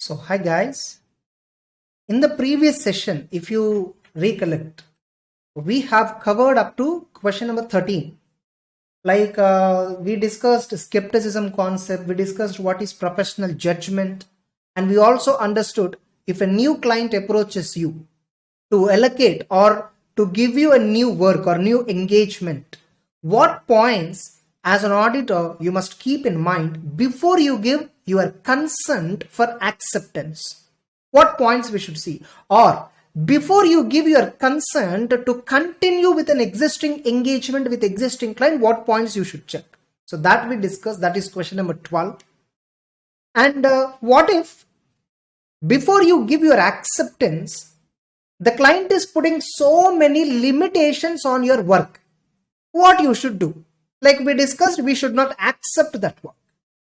So hi guys, in the previous session, if you recollect, we have covered up to question number 13. Like we discussed skepticism concept, we discussed what is professional judgment, and we also understood if a new client approaches you to allocate or to give you a new work or new engagement, what points as an auditor you must keep in mind before you give your consent for acceptance. What points we should see, or before you give your consent to continue with an existing engagement with existing client, what points you should check. So that we discussed, that is question number 12. And what if before you give your acceptance, the client is putting so many limitations on your work? What you should do? Like we discussed, we should not accept that work.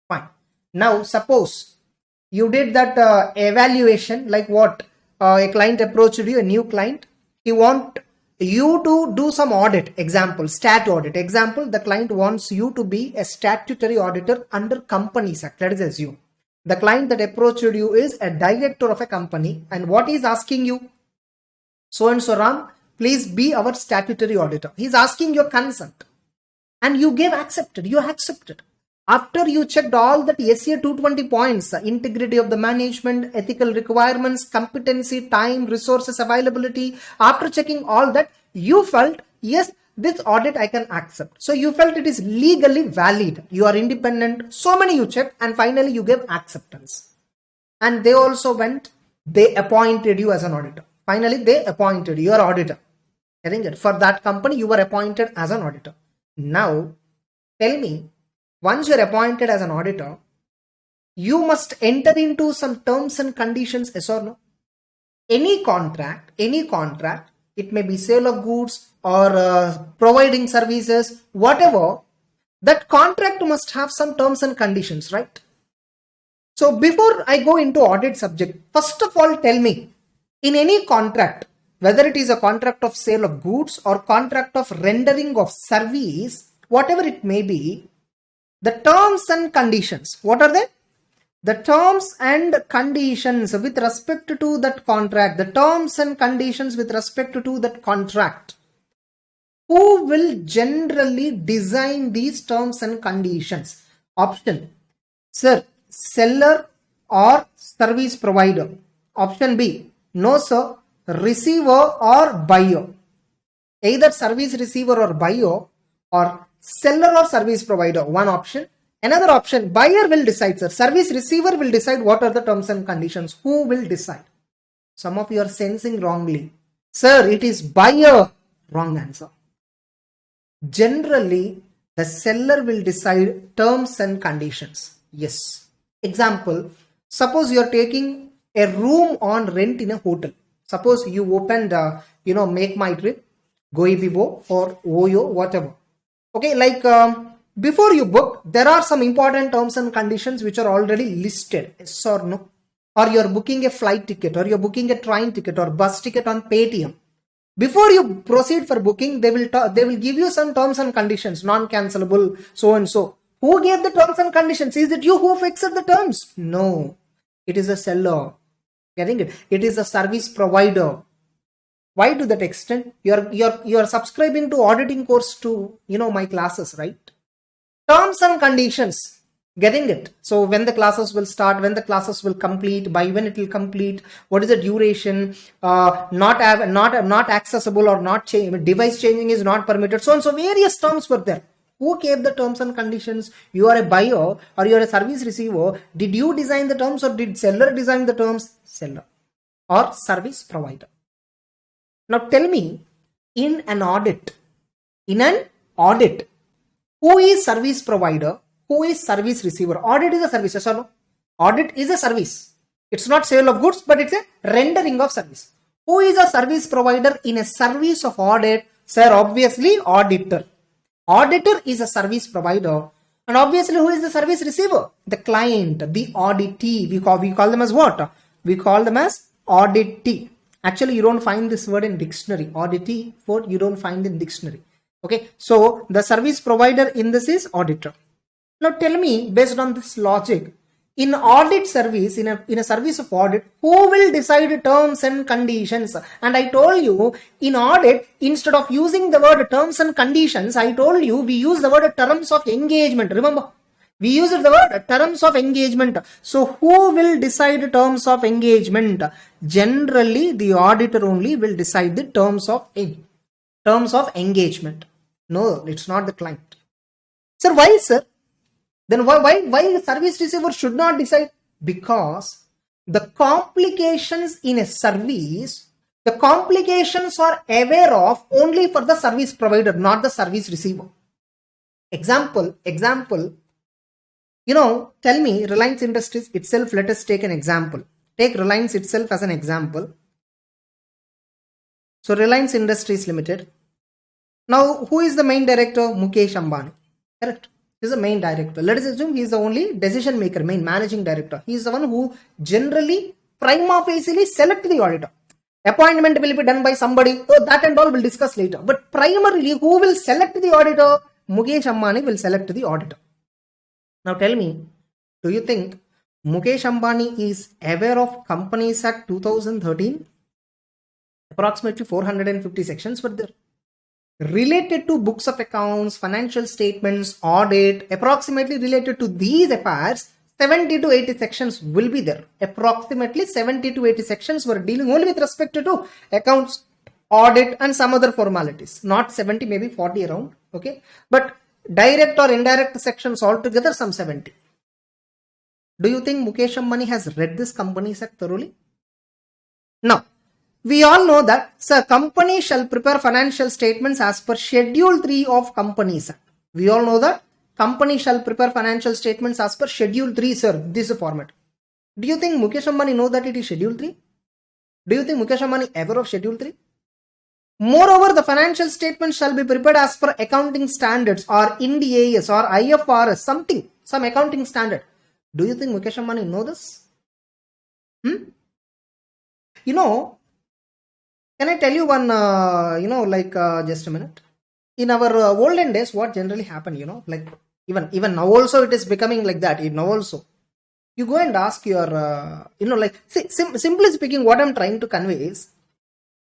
Fine. Now suppose you did that evaluation, like what a client approached you, a new client, he want you to do some audit, example stat audit, example the client wants you to be a statutory auditor under Companies Act. Let us assume the client that approached you is a director of a company, and what he is asking you, so and so Ram, please be our statutory auditor. He is asking your consent and you gave accepted, you accepted. After you checked all that SCA 220 points, integrity of the management, ethical requirements, competency, time, resources, availability, after checking all that, you felt, yes, this audit I can accept. So you felt it is legally valid. You are independent. So many you checked, and finally you gave acceptance. And they also went, they appointed you as an auditor. Finally, they appointed you, your auditor. Getting it? For that company, you were appointed as an auditor. Now, tell me, once you're appointed as an auditor, you must enter into some terms and conditions, yes or no? Any contract, it may be sale of goods or providing services, whatever, that contract must have some terms and conditions, right? So before I go into audit subject, first of all, tell me, in any contract, whether it is a contract of sale of goods or contract of rendering of service, whatever it may be, the terms and conditions, what are they? The terms and conditions with respect to that contract, the terms and conditions with respect to that contract. Who will generally design these terms and conditions? Option, sir, seller or service provider. Option B, no sir, receiver or buyer. Either service receiver or buyer, or seller or service provider, one option. Another option, buyer will decide, sir. Service receiver will decide what are the terms and conditions. Who will decide? Some of you are sensing wrongly. Sir, it is buyer. Wrong answer. Generally, the seller will decide terms and conditions. Yes. Example, suppose you are taking a room on rent in a hotel. Suppose you opened, Make My Trip, Goibibo or Oyo, whatever. Okay, like before you book, there are some important terms and conditions which are already listed, yes or no? Or you're booking a flight ticket, or you're booking a train ticket or bus ticket on Paytm. Before you proceed for booking, they will give you some terms and conditions, non-cancelable, so and so. Who gave the terms and conditions? Is it you who fixed the terms? No, it is a seller. Getting it? It is a service provider. Why to that extent? You're subscribing to auditing course to my classes, right? Terms and conditions. Getting it? So when the classes will start, when the classes will complete, by when it will complete, what is the duration, not accessible or not change, device changing is not permitted, so and so various terms were there. Who gave the terms and conditions? You are a buyer or you are a service receiver. Did you design the terms or did seller design the terms? Seller or service provider. Now tell me, in an audit, who is service provider? Who is service receiver? Audit is a service, yes or no? Audit is a service. It's not sale of goods, but it's a rendering of service. Who is a service provider in a service of audit? Sir, obviously auditor. Auditor is a service provider. And obviously who is the service receiver? The client, the auditee. We call them as what? We call them as auditee. Actually, you don't find this word in dictionary. Auditee word you don't find in dictionary. Okay, so the service provider in this is auditor. Now tell me, based on this logic, in audit service, in a service of audit, who will decide terms and conditions? And I told you, in audit, instead of using the word terms and conditions, I told you we use the word terms of engagement. Remember, we use the word terms of engagement. So who will decide terms of engagement? Generally, the auditor only will decide the terms of engagement. No, it's not the client. Sir, why, sir? Then why service receiver should not decide? Because the complications in a service, the complications are aware of only for the service provider, not the service receiver. Example, tell me, Reliance Industries itself, let us take an example. Take Reliance itself as an example. So Reliance Industries Limited. Now, who is the main director? Mukesh Ambani. Correct. He is the main director. Let us assume he is the only decision maker, main managing director. He is the one who generally prima facie select the auditor. Appointment will be done by somebody. Oh, that and all we'll discuss later. But primarily, who will select the auditor? Mukesh Ambani will select the auditor. Now tell me, do you think Mukesh Ambani is aware of Companies Act 2013? Approximately 450 sections were there. Related to books of accounts, financial statements, audit, approximately related to these affairs, 70 to 80 sections will be there. Approximately 70 to 80 sections were dealing only with respect to accounts, audit and some other formalities. Not 70, maybe 40 around. Okay. But direct or indirect sections altogether some 70. Do you think Mukesh Ambani has read this Companies Act thoroughly? Now, we all know that, sir, company shall prepare financial statements as per Schedule 3 of Companies Act. We all know that company shall prepare financial statements as per Schedule 3, sir. This is the format. Do you think Mukesh Ambani know that it is Schedule 3? Do you think Mukesh Ambani ever of Schedule 3? Moreover, the financial statements shall be prepared as per accounting standards or Ind AS or IFRS, some accounting standard. Do you think Mukesh Ambani know this? Can I tell you one, just a minute. In our olden days, what generally happened, even now also it is becoming like that. Now also, you go and ask your, simply speaking, what I'm trying to convey is,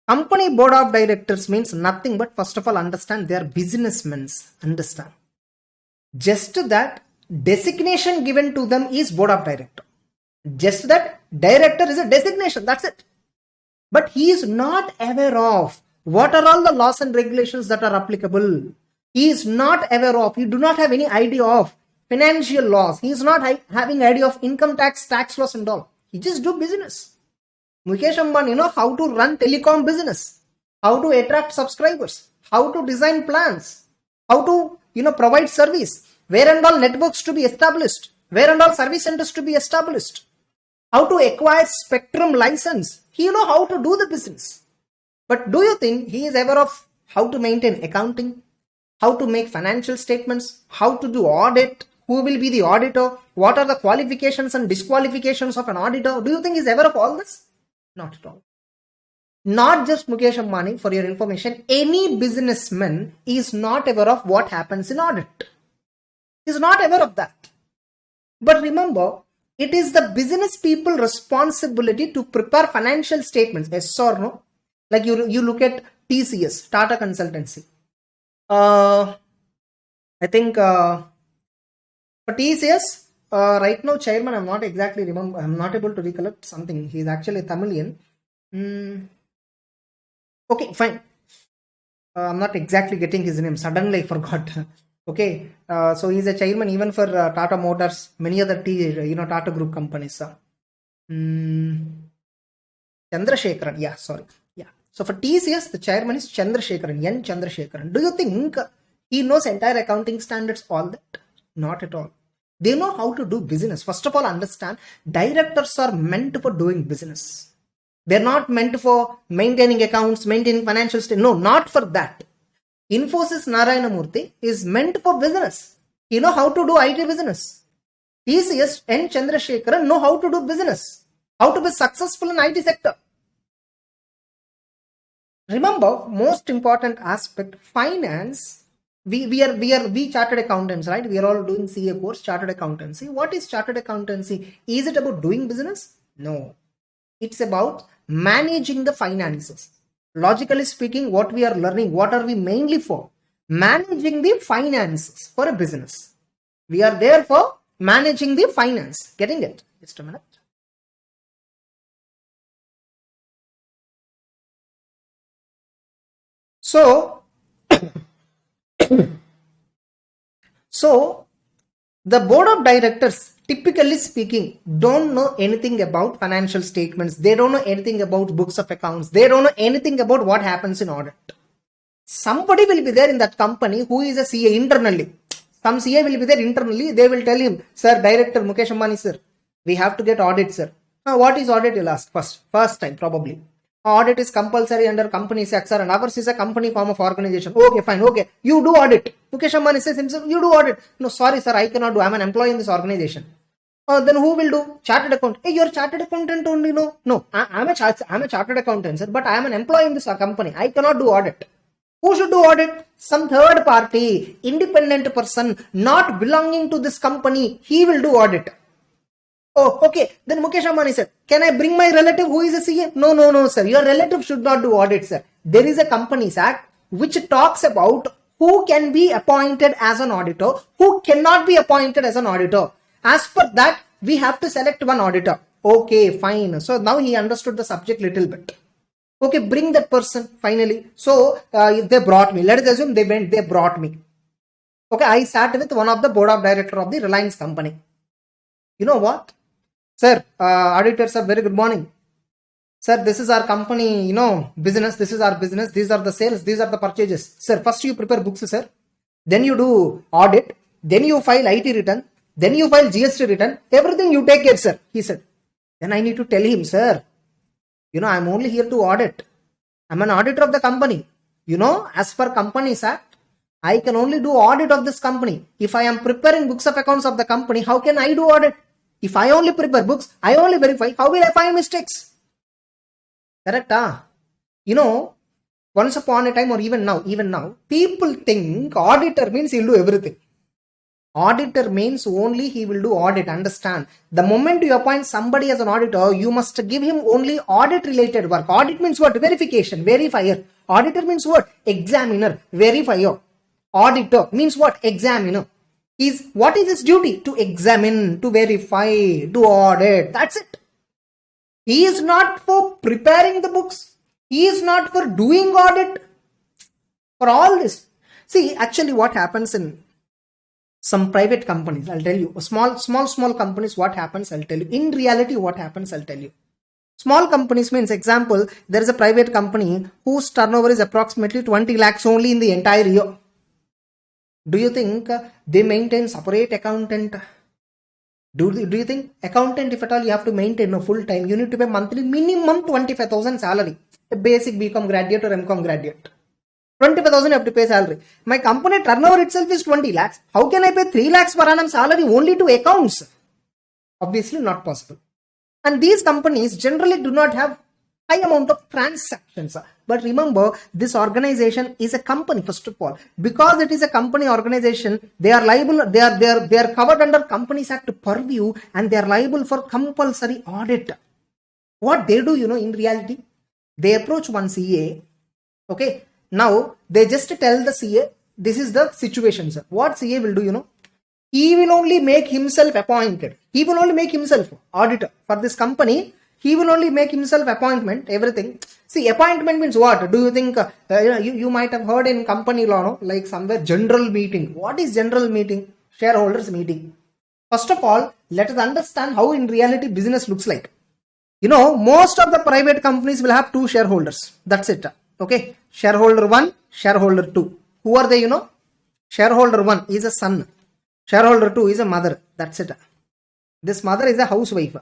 company board of directors means nothing but first of all understand they are businessmen. Understand. Just that designation given to them is board of director. Just that director is a designation. That's it. But he is not aware of what are all the laws and regulations that are applicable. He is not aware of. He do not have any idea of financial laws. He is not having idea of income tax laws and all. He just do business. Mukesh Ambani know how to run telecom business, how to attract subscribers, how to design plans, how to provide service, where and all networks to be established, where and all service centers to be established, how to acquire spectrum license. He know how to do the business. But do you think he is aware of how to maintain accounting, how to make financial statements, how to do audit, who will be the auditor, what are the qualifications and disqualifications of an auditor? Do you think he is aware of all this? Not at all. Not just Mukesh Ambani, for your information, any businessman is not aware of what happens in audit. He is not aware of that. But remember, it is the business people responsibility to prepare financial statements. Yes or no? Like you look at TCS, Tata Consultancy. I think for TCS, right now chairman, I'm not exactly remember. I'm not able to recollect something. He's actually a Tamilian. Okay, fine. I'm not exactly getting his name. Suddenly I forgot. Okay, so he's a chairman even for Tata Motors, many other Tata Group companies. Chandrasekharan, yeah, sorry. Yeah. So for TCS, the chairman is Chandrasekharan, N. Chandrasekharan. Do you think he knows entire accounting standards, all that? Not at all. They know how to do business. First of all, understand, directors are meant for doing business. They're not meant for maintaining accounts, maintaining financial statements. No, not for that. Infosys Narayana Murthy is meant for business. He know how to do IT business. TCS N. Chandrasekharan know how to do business, how to be successful in IT sector. Remember, most important aspect, finance we chartered accountants, right? We are all doing CA course, chartered accountancy. What is chartered accountancy? Is it about doing business? No. It's about managing the finances. Logically speaking, what we are learning, what are we mainly for? Managing the finances for a business. We are there for managing the finance. Getting it? Just a minute. So the board of directors, typically speaking, don't know anything about financial statements. They don't know anything about books of accounts. They don't know anything about what happens in audit. Somebody will be there in that company who is a CA internally. Some CA will be there internally. They will tell him, sir, director Mukesh Ambani, sir, we have to get audit, sir. Now, what is audit? You'll ask first time probably. Audit is compulsory under Companies Act, sir, and ours is a company form of organization. Okay, fine, okay. You do audit. Mukesh Ambani says himself, you do audit. No, sorry, sir, I cannot do. I'm an employee in this organization. Then who will do? Chartered accountant. Hey, you're chartered accountant only? No. I'm a chartered accountant, sir, but I am an employee in this company. I cannot do audit. Who should do audit? Some third party, independent person, not belonging to this company. He will do audit. Oh, okay. Then Mukesh Ambani said, can I bring my relative who is a CA? No, sir. Your relative should not do audit, sir. There is a Companies Act which talks about who can be appointed as an auditor, who cannot be appointed as an auditor. As per that, we have to select one auditor. Okay, fine. So now he understood the subject little bit. Okay, bring that person finally. So they brought me. Let us assume they brought me. Okay, I sat with one of the board of director of the Reliance company. You know what? Sir, auditors, sir, very good morning. Sir, this is our company, business. This is our business. These are the sales. These are the purchases. Sir, first you prepare books, sir. Then you do audit. Then you file IT return. Then you file GST return. Everything you take care, sir. He said. Then I need to tell him, sir, I'm only here to audit. I'm an auditor of the company. As per Companies Act, I can only do audit of this company. If I am preparing books of accounts of the company, how can I do audit? If I only prepare books, I only verify, how will I find mistakes? Correct? Once upon a time or even now, people think auditor means he'll do everything. Auditor means only he will do audit. Understand? The moment you appoint somebody as an auditor, you must give him only audit related work. Audit means what? Verification, verifier. Auditor means what? Examiner, verifier. Auditor means what? Examiner. What is his duty? To examine, to verify, to audit. That's it. He is not for preparing the books. He is not for doing audit. For all this. See, actually what happens in some private companies, I'll tell you. Small companies, what happens, I'll tell you. In reality, what happens, I'll tell you. Small companies means, example, there is a private company whose turnover is approximately 20 lakhs only in the entire year. Do you think they maintain separate accountant? Do you think accountant, if at all you have to maintain a full time, you need to pay monthly minimum 25,000 salary. A basic BCom graduate or MCom graduate. 25,000 you have to pay salary. My company turnover itself is 20 lakhs. How can I pay 3 lakhs per annum salary only to accounts? Obviously not possible. And these companies generally do not have high amount of transactions. But remember, this organization is a company, first of all. Because it is a company organization, they are liable, they are covered under Companies Act purview, and they are liable for compulsory audit. What they do, in reality, they approach one CA. Okay. Now, they just tell the CA, this is the situation, sir. What CA will do, he will only make himself appointed. He will only make himself auditor for this company. He will only make himself appointment, everything. See, appointment means what? Do you think, you might have heard in company law, no? Like somewhere general meeting. What is general meeting? Shareholders meeting. First of all, let us understand how in reality business looks like. Most of the private companies will have two shareholders. That's it. Okay. Shareholder 1, shareholder 2. Who are they, Shareholder 1 is a son. Shareholder 2 is a mother. That's it. This mother is a housewife.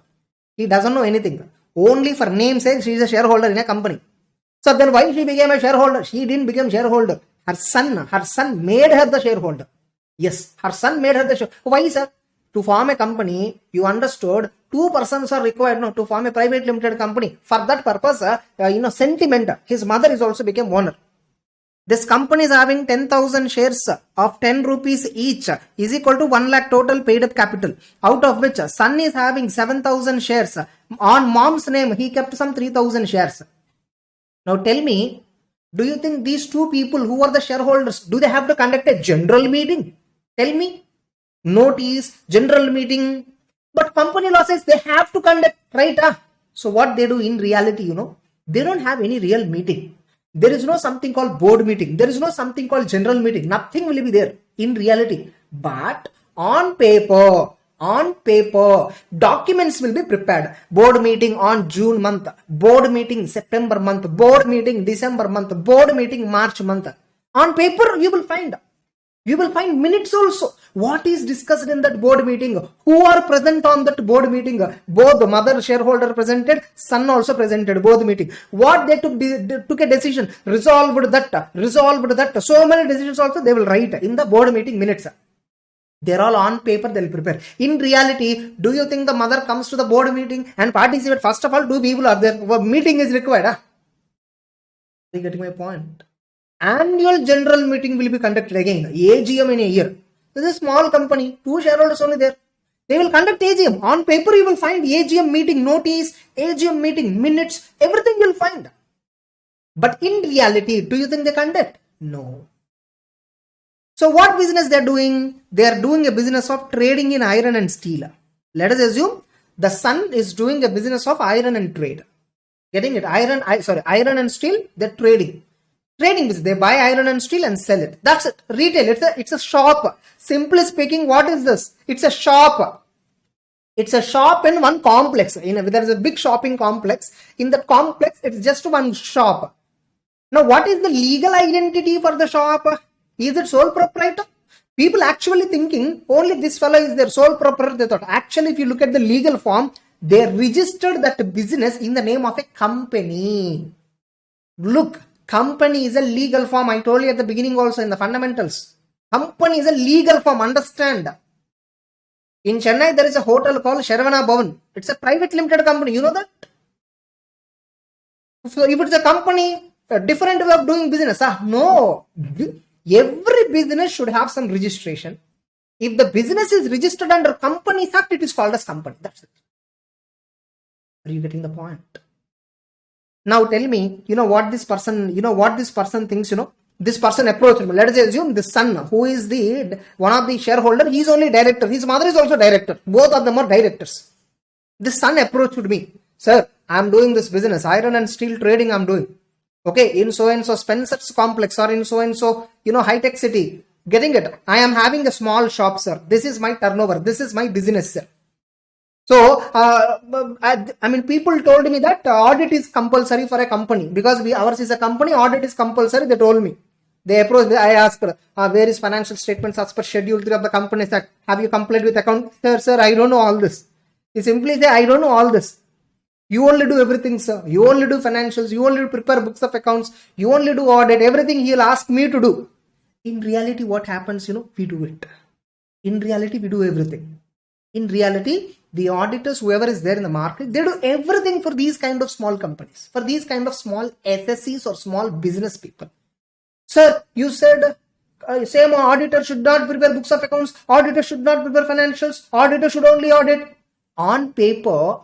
He doesn't know anything. Only for name sake, she is a shareholder in a company. So then why she became a shareholder? She didn't become shareholder. Her son made her the shareholder. Yes, her son made her the shareholder. Why, sir? To form a company, you understood, 2 persons are required to form a private limited company. For that purpose, sentiment, his mother is also became owner. This company is having 10,000 shares of 10 rupees each is equal to 1 lakh total paid up capital, out of which son is having 7,000 shares. On mom's name, he kept some 3,000 shares. Now tell me, do you think these two people who are the shareholders, do they have to conduct a general meeting? Tell me. Notice, general meeting. But company law says they have to conduct, right? So what they do in reality, they don't have any real meeting. There is no something called board meeting. There is no something called general meeting. Nothing will be there in reality. But on paper, documents will be prepared. Board meeting on June month, board meeting September month, board meeting December month, board meeting March month. On paper, you will find minutes also. What is discussed in that board meeting? Who are present on that board meeting? Both the mother shareholder presented, son also presented, both meeting. What they took a decision, resolved that. So many decisions also they will write in the board meeting minutes. They're all on paper, they'll prepare. In reality, do you think the mother comes to the board meeting and participate? First of all, two people are there. Meeting is required. Are you getting my point? Annual general meeting will be conducted again. AGM in a year. This is a small company. 2 shareholders only there. They will conduct AGM. On paper, you will find AGM meeting notice, AGM meeting minutes, everything you will find. But in reality, do you think they conduct? No. So what business they are doing? They are doing a business of trading in iron and steel. Let us assume the son is doing a business of iron and trade. Getting it? Iron and steel, they're trading. Trading business, they buy iron and steel and sell it. That's it. Retail, it's a shop. Simply speaking, what is this? It's a shop. It's a shop in one complex. There is a big shopping complex. In that complex, it's just one shop. Now, what is the legal identity for the shop? Is it sole proprietor? People actually thinking only this fellow is their sole proprietor. They thought. Actually, if you look at the legal form, they registered that business in the name of a company. Look. Company is a legal form. I told you at the beginning also in the fundamentals. Company is a legal form. Understand. In Chennai, there is a hotel called Sharavana Bhavan. It's a private limited company. You know that? So if it's a company, a different way of doing business. No. Every business should have some registration. If the business is registered under Companies Act, it is called as company. That's it. Are you getting the point? Now tell me, what this person thinks, this person approached me. Let us assume the son, who is one of the shareholder, he is only director. His mother is also director. Both of them are directors. This son approached me. Sir, I am doing this business, iron and steel trading I am doing. Okay, in so and so Spencer's complex or in so and so, high-tech city. Getting it? I am having a small shop, sir. This is my turnover. This is my business, sir. So, people told me that audit is compulsory for a company because ours is a company, audit is compulsory. They told me. They approached, I asked, where is financial statements as per schedule 3 of the Companies Act? Have you complied with account? Sir, I don't know all this. He simply say, I don't know all this. You only do everything, sir. You only do financials. You only prepare books of accounts. You only do audit. Everything he'll ask me to do. In reality, what happens, we do it. In reality, we do everything. In reality, the auditors, whoever is there in the market, they do everything for these kind of small companies, for these kind of small SSCs or small business people. Sir, you said same auditor should not prepare books of accounts, auditor should not prepare financials, auditor should only audit. On paper,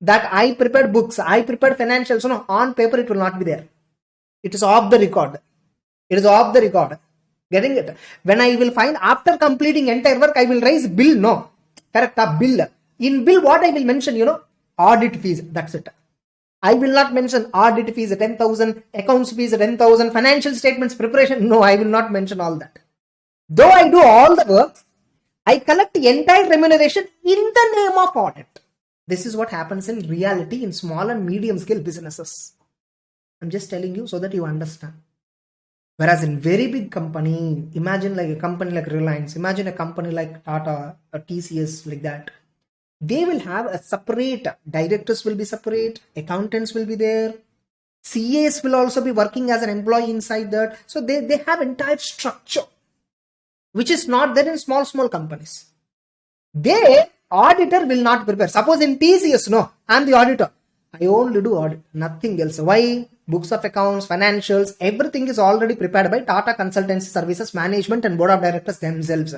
that I prepared books, I prepared financials, on paper it will not be there. It is off the record. Getting it? When I will find after completing entire work, I will raise bill. No. Correct. Bill. In bill, what I will mention, audit fees. That's it. I will not mention audit fees 10,000, accounts fees 10,000, financial statements preparation. No, I will not mention all that. Though I do all the work, I collect the entire remuneration in the name of audit. This is what happens in reality in small and medium scale businesses. I'm just telling you so that you understand. Whereas in very big company, imagine like a company like Reliance, imagine a company like Tata or TCS, like that. They will have a separate, directors will be separate, accountants will be there, CAs will also be working as an employee inside that. So they have entire structure, which is not there in small companies. Auditor will not prepare. Suppose in TCS, no, I'm the auditor. I only do audit, nothing else. Why? books of accounts, financials, everything is already prepared by Tata Consultancy Services Management and Board of Directors themselves.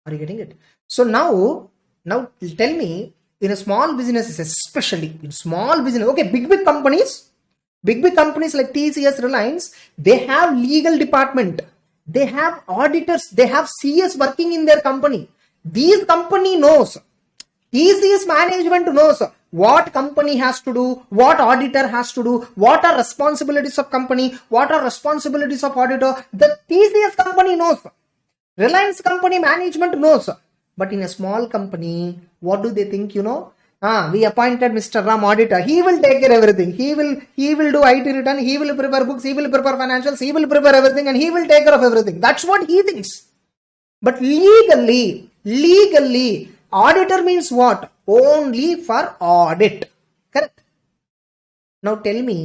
Are you getting it? So now tell me, in a small businesses, especially in small business, okay, big companies like TCS, Reliance, they have legal department, they have auditors, they have CS working in their company. These company knows, TCS management knows what company has to do, what auditor has to do, what are responsibilities of company, what are responsibilities of auditor. The TCS company knows, Reliance company management knows. But in a small company, what do they think? We appointed Mr. Ram auditor. He will take care of everything. He will do IT return. He will prepare books. He will prepare financials. He will prepare everything, and he will take care of everything. That's what he thinks. But legally, auditor means what? Only for audit. Correct? Now tell me,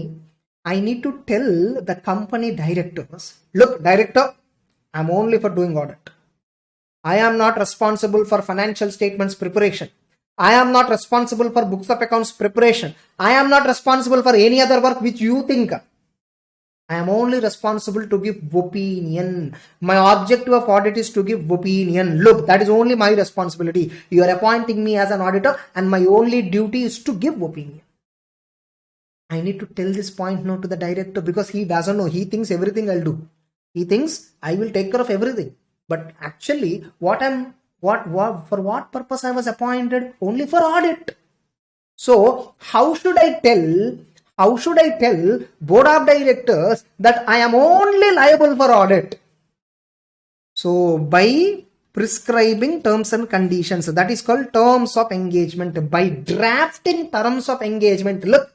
I need to tell the company directors, look, director, I'm only for doing audit. I am not responsible for financial statements preparation. I am not responsible for books of accounts preparation. I am not responsible for any other work which you think. I am only responsible to give opinion. My objective of audit is to give opinion. Look, that is only my responsibility. You are appointing me as an auditor, and my only duty is to give opinion. I need to tell this point now to the director, because he doesn't know. He thinks everything I'll do. He thinks I will take care of everything. But actually, for what purpose I was appointed? Only for audit. So how should I tell board of directors that I am only liable for audit? So by prescribing terms and conditions, that is called terms of engagement. By drafting terms of engagement, look,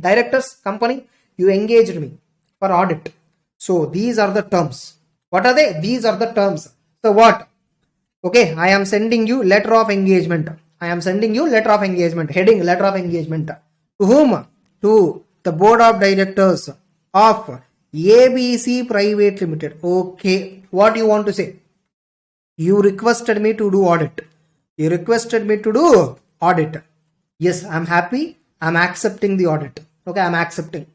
directors, company, you engaged me for audit. So these are the terms. What are they? These are the terms. So what? Okay, I am sending you letter of engagement. Heading letter of engagement. To whom? To the board of directors of ABC Private Limited. Okay, what you want to say? You requested me to do audit. Yes, I'm happy. I'm accepting the audit. Okay, I'm accepting.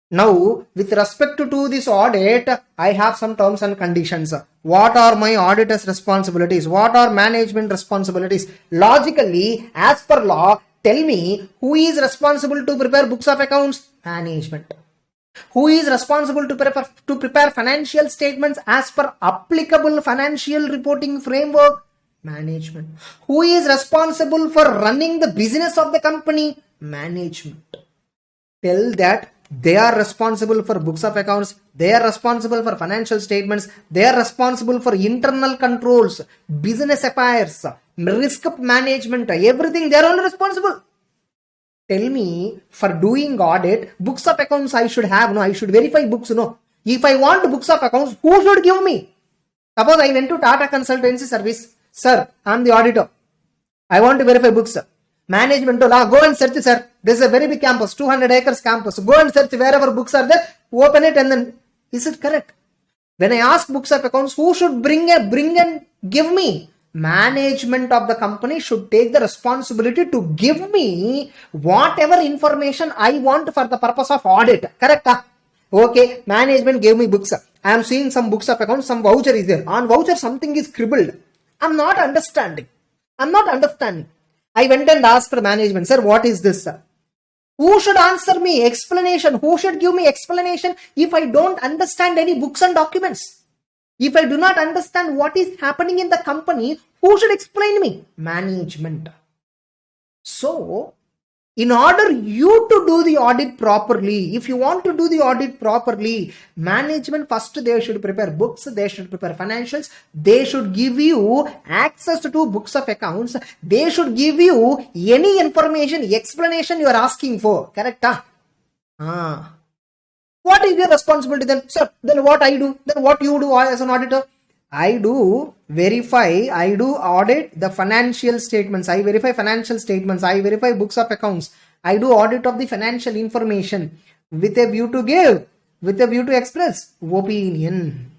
Now, with respect to this audit, I have some terms and conditions. What are my auditor's responsibilities? What are management responsibilities? Logically, as per law, tell me, who is responsible to prepare books of accounts? Management. Who is responsible to prepare financial statements as per applicable financial reporting framework? Management. Who is responsible for running the business of the company? Management. Tell that they are responsible for books of accounts, they are responsible for financial statements, they are responsible for internal controls, business affairs, risk management, everything, they are all responsible. Tell me, for doing audit, books of accounts I should have, no, I should verify books, no. If I want books of accounts, who should give me? Suppose I went to Tata Consultancy Service, sir, I am the auditor, I want to verify books, sir. Management told, go and search, sir. This is a very big campus, 200 acres campus. Go and search wherever books are there, open it, and then, is it correct? When I ask books of accounts, who should bring and give me? Management of the company should take the responsibility to give me whatever information I want for the purpose of audit. Correct? Okay, management gave me books. I am seeing some books of accounts, some voucher is there. On voucher, something is scribbled. I'm not understanding. I went and asked the management, sir, what is this, sir? Who should answer me? Explanation. Who should give me explanation if I don't understand any books and documents? If I do not understand what is happening in the company, who should explain me? Management. So, in order you to do the audit properly, if you want to do the audit properly, management first they should prepare books, they should prepare financials, they should give you access to books of accounts, they should give you any information, explanation you are asking for. Correct? What is your responsibility then? Sir, then what I do? Then what you do as an auditor? I do verify, I do audit the financial statements, I verify financial statements, I verify books of accounts, I do audit of the financial information with a view to express opinion.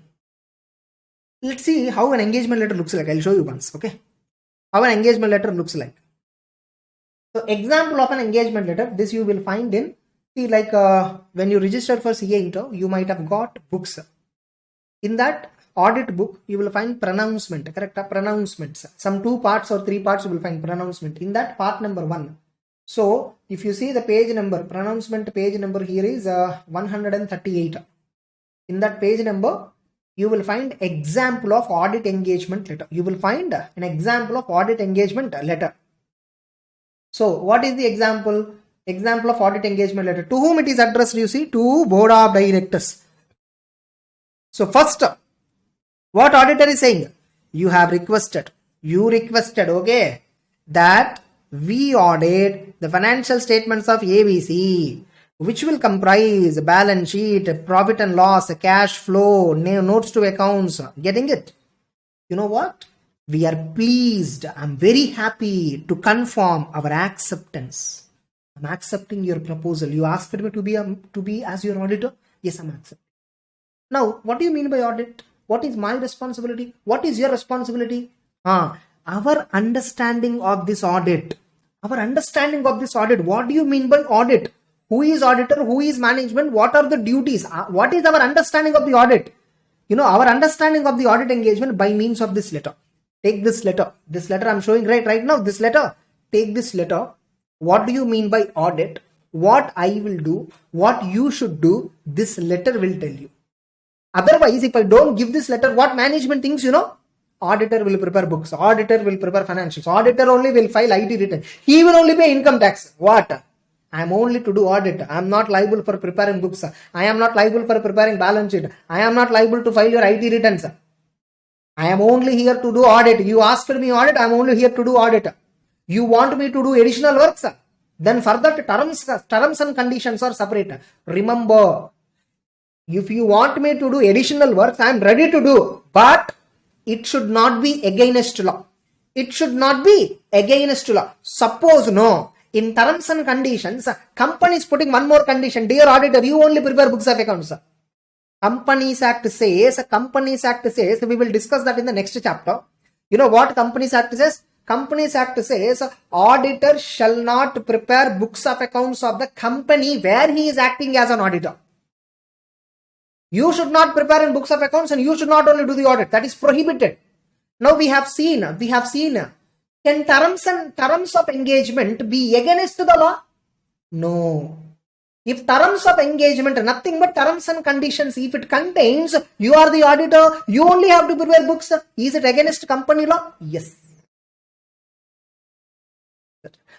Let's see how an engagement letter looks like. I'll show you once, okay? How an engagement letter looks like. So example of an engagement letter, this you will find in See, like when you registered for CA Intro, you might have got books. In that audit book, you will find pronouncement, correct? Pronouncements. Some 2 parts or 3 parts you will find pronouncement. In that part number 1. So, if you see the page number, pronouncement page number here is 138. In that page number, you will find example of audit engagement letter. You will find an example of audit engagement letter. So, what is the example? Example of audit engagement letter. To whom it is addressed, you see? To board of directors. So, first, what auditor is saying? You requested, okay, that we audit the financial statements of ABC, which will comprise balance sheet, profit and loss, cash flow, notes to accounts. Getting it? You know what? We are pleased. I'm very happy to confirm our acceptance. I'm accepting your proposal. You asked me to be as your auditor. Yes, I'm accepting. Now, what do you mean by audit? What is my responsibility? What is your responsibility? Our understanding of this audit. What do you mean by audit? Who is auditor? Who is management? What are the duties? What is our understanding of the audit? Our understanding of the audit engagement by means of this letter. Take this letter. This letter I'm showing right now. This letter. Take this letter. What do you mean by audit? What I will do? What you should do? This letter will tell you. Otherwise, if I don't give this letter, what management thinks, auditor will prepare books, auditor will prepare financials, auditor only will file IT return. He will only pay income tax. What? I am only to do audit. I am not liable for preparing books. I am not liable for preparing balance sheet. I am not liable to file your IT returns. I am only here to do audit. You asked me audit, I am only here to do audit. You want me to do additional works? Then further terms and conditions are separate. Remember, if you want me to do additional works, I am ready to do. But it should not be against law. It should not be against law. Suppose in terms and conditions, company is putting one more condition. Dear auditor, you only prepare books of accounts. Companies Act says, we will discuss that in the next chapter. You know what Companies Act says? Companies Act says, auditor shall not prepare books of accounts of the company where he is acting as an auditor. You should not prepare in books of accounts and you should not only do the audit. That is prohibited. Now we have seen, can terms of engagement be against the law? No. If terms of engagement, nothing but terms and conditions, if it contains, you are the auditor, you only have to prepare books. Is it against company law? Yes.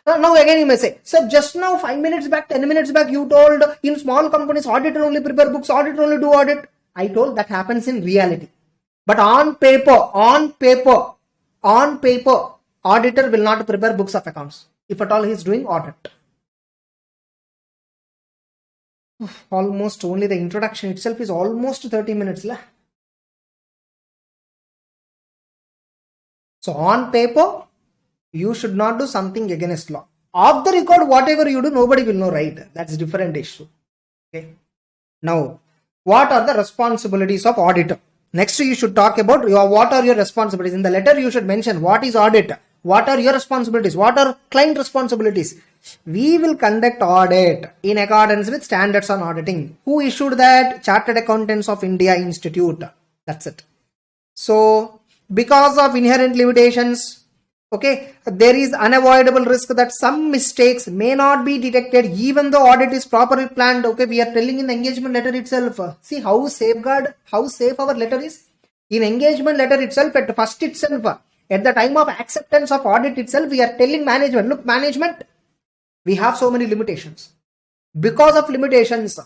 Now again you may say, sir, just now 5 minutes back, 10 minutes back, you told in small companies, auditor only prepare books, auditor only do audit. I told that happens in reality. But on paper, auditor will not prepare books of accounts. If at all he is doing audit. Almost only the introduction itself is almost 30 minutes. So on paper, you should not do something against law. Off the record, whatever you do, nobody will know, right? That's a different issue. Okay. Now, what are the responsibilities of auditor? Next, you should talk about what are your responsibilities. In the letter, you should mention what is audit, what are your responsibilities, what are client responsibilities. We will conduct audit in accordance with standards on auditing. Who issued that? Chartered Accountants of India Institute. That's it. So, because of inherent limitations, okay, there is unavoidable risk that some mistakes may not be detected even though audit is properly planned. Okay, we are telling in the engagement letter itself. See how safe our letter is. In engagement letter itself, at first itself, at the time of acceptance of audit itself, we are telling management, look management, we have so many limitations. Because of limitations,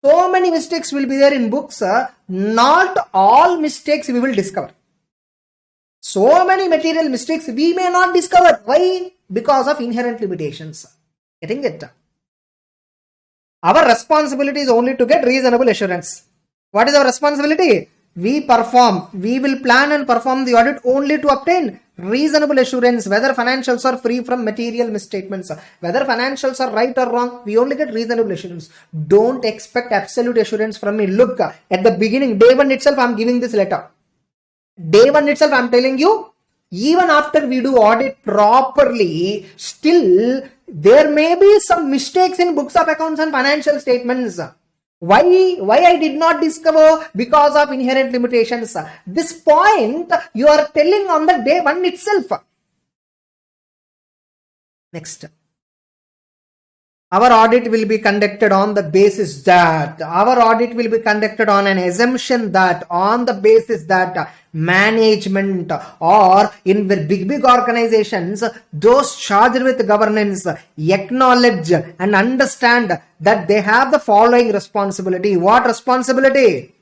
so many mistakes will be there in books. Not all mistakes we will discover. So many material mistakes we may not discover. Why? Because of inherent limitations. Getting it? Our responsibility is only to get reasonable assurance. What is our responsibility? We will plan and perform the audit only to obtain reasonable assurance whether financials are free from material misstatements. Whether financials are right or wrong, we only get reasonable assurance. Don't expect absolute assurance from me. Look, at the beginning, day one itself, I am giving this letter. Day one itself, I am telling you, Even after we do audit properly, still there may be some mistakes in books of accounts and financial statements. Why I did not discover? Because of inherent limitations. This point you are telling on the day one itself. Next. Our audit will be conducted on the basis that, our audit will be conducted on an assumption that, on the basis that management or in big organizations, those charged with governance acknowledge and understand that they have the following responsibility. What responsibility?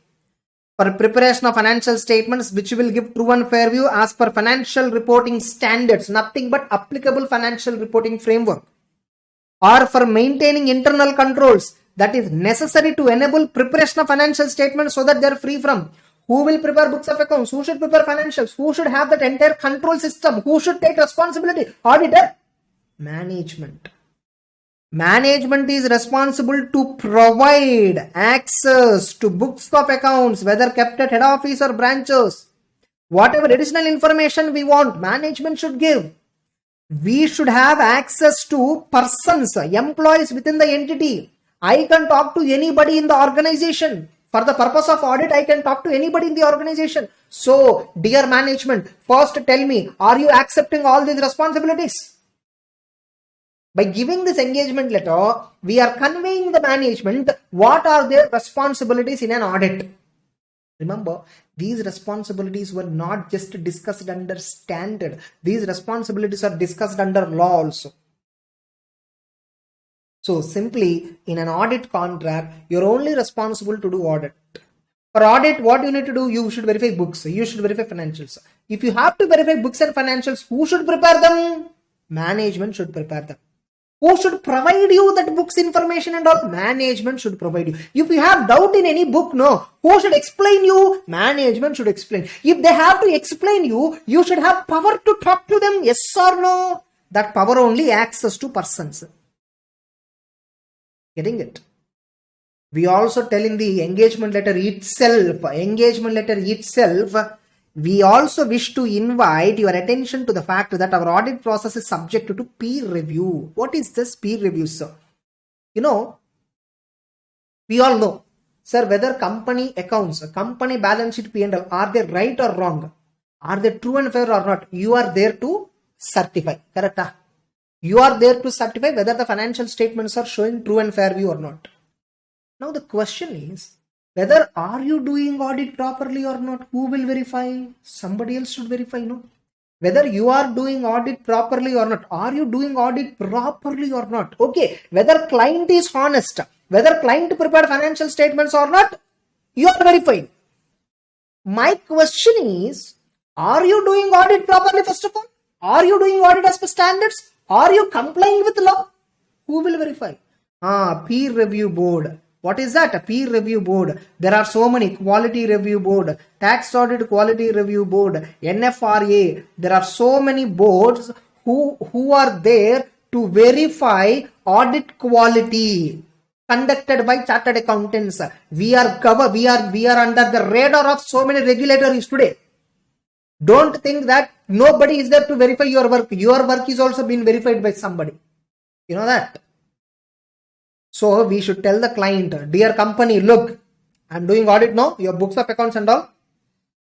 For preparation of financial statements which will give true and fair view as per financial reporting standards, nothing but applicable financial reporting framework. Or for maintaining internal controls that is necessary to enable preparation of financial statements so that they are free from. Who will prepare books of accounts? Who should prepare financials? Who should have that entire control system? Who should take responsibility? Auditor? Management. Management is responsible to provide access to books of accounts, whether kept at head office or branches. Whatever additional information we want, management should give. We should have access to persons, employees within the entity. I can talk to anybody in the organization. For the purpose of audit, I can talk to anybody in the organization. So, dear management, first tell me, are you accepting all these responsibilities? By giving this engagement letter, we are conveying the management what are their responsibilities in an audit. Remember, these responsibilities were not just discussed under standard. These responsibilities are discussed under law also. So simply, in an audit contract, you're only responsible to do audit. For audit, what you need to do? You should verify books. You should verify financials. If you have to verify books and financials, who should prepare them? Management should prepare them. Who should provide you that books information and all? Management should provide you. If you have doubt in any book, no. Who should explain you? Management should explain. If they have to explain you, you should have power to talk to them. Yes or no? That power only access to persons. Getting it? We also tell in the engagement letter itself, we also wish to invite your attention to the fact that our audit process is subject to peer review. What is this peer review, sir? We all know, sir, whether company accounts, company balance sheet P&L, are they right or wrong? Are they true and fair or not? You are there to certify, correct? You are there to certify whether the financial statements are showing true and fair view or not. Now the question is, whether are you doing audit properly or not? Who will verify? Somebody else should verify, no? Whether you are doing audit properly or not. Are you doing audit properly or not? Okay, whether client is honest, whether client prepared financial statements or not, you are verified. My question is, are you doing audit properly first of all? Are you doing audit as per standards? Are you complying with law? Who will verify? Peer review board. What is that? A peer review board. There are so many. Quality review board, tax audit quality review board, NFRA. There are so many boards who are there to verify audit quality conducted by chartered accountants. We are under the radar of so many regulators today. Don't think that nobody is there to verify your work. Your work is also being verified by somebody. You know that? So we should tell the client, dear company, look, I'm doing audit now, your books of accounts and all.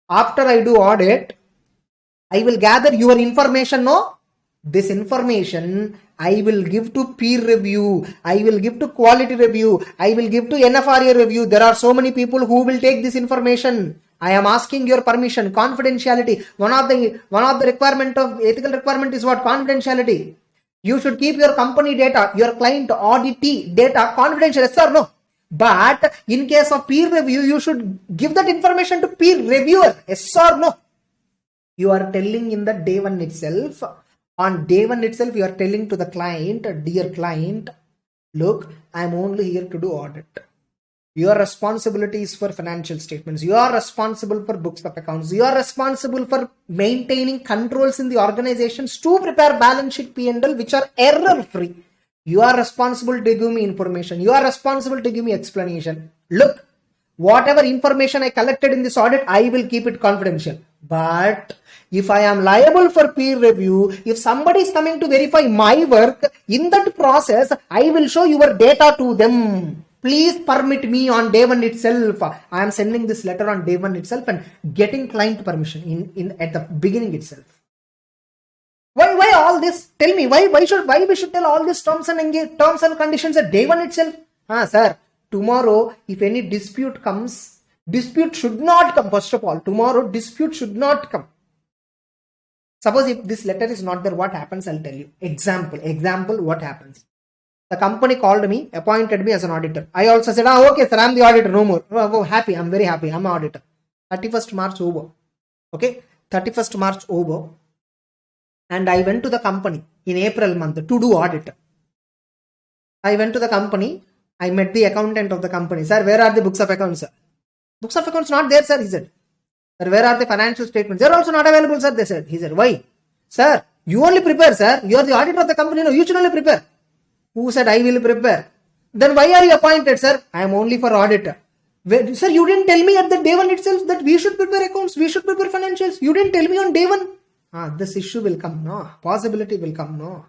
After I do audit, I will gather your information, no? This information I will give to peer review, I will give to quality review, I will give to NFRA review. There are so many people who will take this information. I am asking your permission, confidentiality. One of the requirement of ethical requirement is what? Confidentiality. You should keep your company data, your client auditee data confidential, yes or no? But in case of peer review, you should give that information to peer reviewer, yes or no? You are telling in the day one itself. On day one itself, you are telling to the client, dear client, look, I am only here to do audit. Your responsibility is for financial statements. You are responsible for books of accounts. You are responsible for maintaining controls in the organizations to prepare balance sheet P&L which are error free. You are responsible to give me information. You are responsible to give me explanation. Look, whatever information I collected in this audit, I will keep it confidential. But If I am liable for peer review, if somebody is coming to verify my work, in that process, I will show your data to them. Please permit me on day one itself. I am sending this letter on day one itself and getting client permission at the beginning itself. Why all this? Tell me, why we should tell all these terms and conditions at day one itself? Sir, tomorrow if any dispute comes, dispute should not come. First of all, tomorrow dispute should not come. Suppose if this letter is not there, what happens? I'll tell you. Example, what happens? The company called me, appointed me as an auditor. I also said, okay sir, I'm the auditor, no more. Oh, happy, I'm very happy, I'm an auditor. 31st March over. Okay, 31st March over. And I went to the company in April month to do audit. I went to the company, I met the accountant of the company. Sir, where are the books of accounts, sir? Books of accounts not there, sir, he said. Sir, where are the financial statements? They're also not available, sir, they said. He said, why? Sir, you only prepare, sir. You are the auditor of the company, no, you should only prepare. Who said I will prepare? Then why are you appointed, sir? I am only for auditor. Sir, you didn't tell me at the day one itself that we should prepare accounts, we should prepare financials. You didn't tell me on day one. This issue will come, no. Possibility will come, no.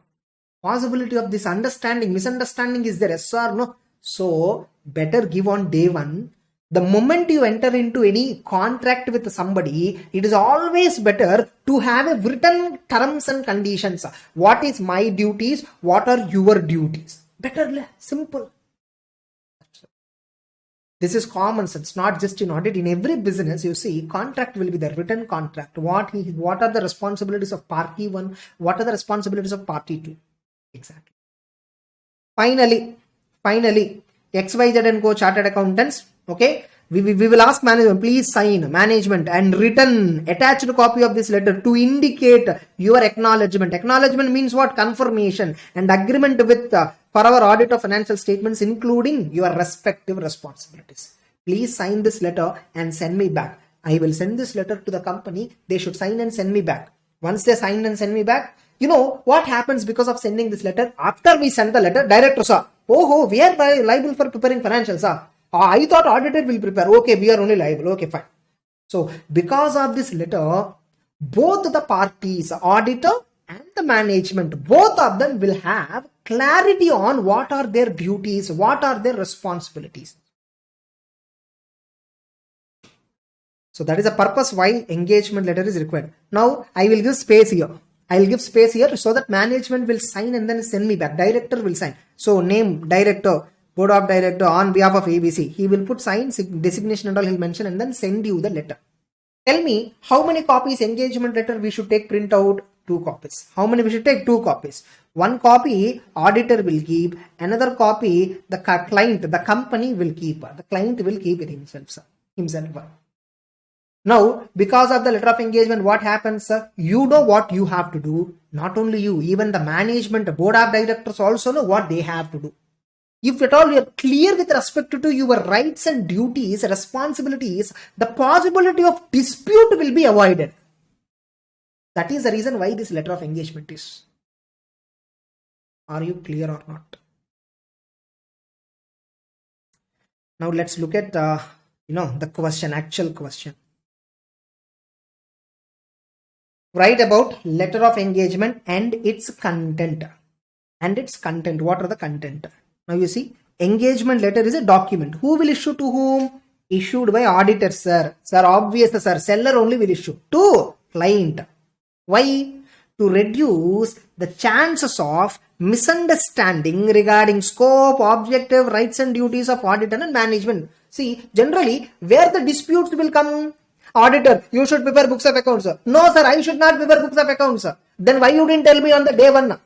Possibility of this misunderstanding is there, yes or no? So, better give on day one. The moment you enter into any contract with somebody, it is always better to have a written terms and conditions. What is my duties? What are your duties? Better, simple. This is common sense, not just in audit. In every business, you see, contract will be the written contract. What are the responsibilities of party 1? What are the responsibilities of party 2? Exactly. Finally, XYZ and Co chartered accountants, okay? We will ask management, please sign management and written attached copy of this letter to indicate your acknowledgement. Acknowledgement means what? Confirmation and agreement with for our audit of financial statements, including your respective responsibilities. Please sign this letter and send me back. I will send this letter to the company. They should sign and send me back. Once they sign and send me back, you know what happens because of sending this letter? After we send the letter, director saw, we are liable for preparing financials. I thought auditor will prepare. Okay, we are only liable. Okay, fine. So, because of this letter, both the parties, auditor and the management, both of them will have clarity on what are their duties, what are their responsibilities. So, that is the purpose why engagement letter is required. Now, I will give space here. I will give space here so that management will sign and then send me back. Director will sign. So, name director. Board of Director on behalf of ABC. He will put sign, designation and all he'll mention and then send you the letter. Tell me how many copies engagement letter we should take print out? 2 copies. How many we should take? 2 copies. 1 copy auditor will keep. Another copy the client, the company will keep. The client will keep it himself. Now, because of the letter of engagement, what happens? You know what you have to do. Not only you, even the management, the board of directors also know what they have to do. If at all you are clear with respect to your rights and duties, responsibilities, the possibility of dispute will be avoided. That is the reason why this letter of engagement is. Are you clear or not? Now let's look at the question, actual question. Write about letter of engagement and its content. What are the content? Now you see, engagement letter is a document. Who will issue to whom? Issued by auditor, sir. Sir, obvious, sir. Seller only will issue to client. Why? To reduce the chances of misunderstanding regarding scope, objective, rights and duties of auditor and management. See, generally, where the disputes will come? Auditor, you should prepare books of accounts, sir. No, sir, I should not prepare books of accounts, sir. Then why you didn't tell me on the day one?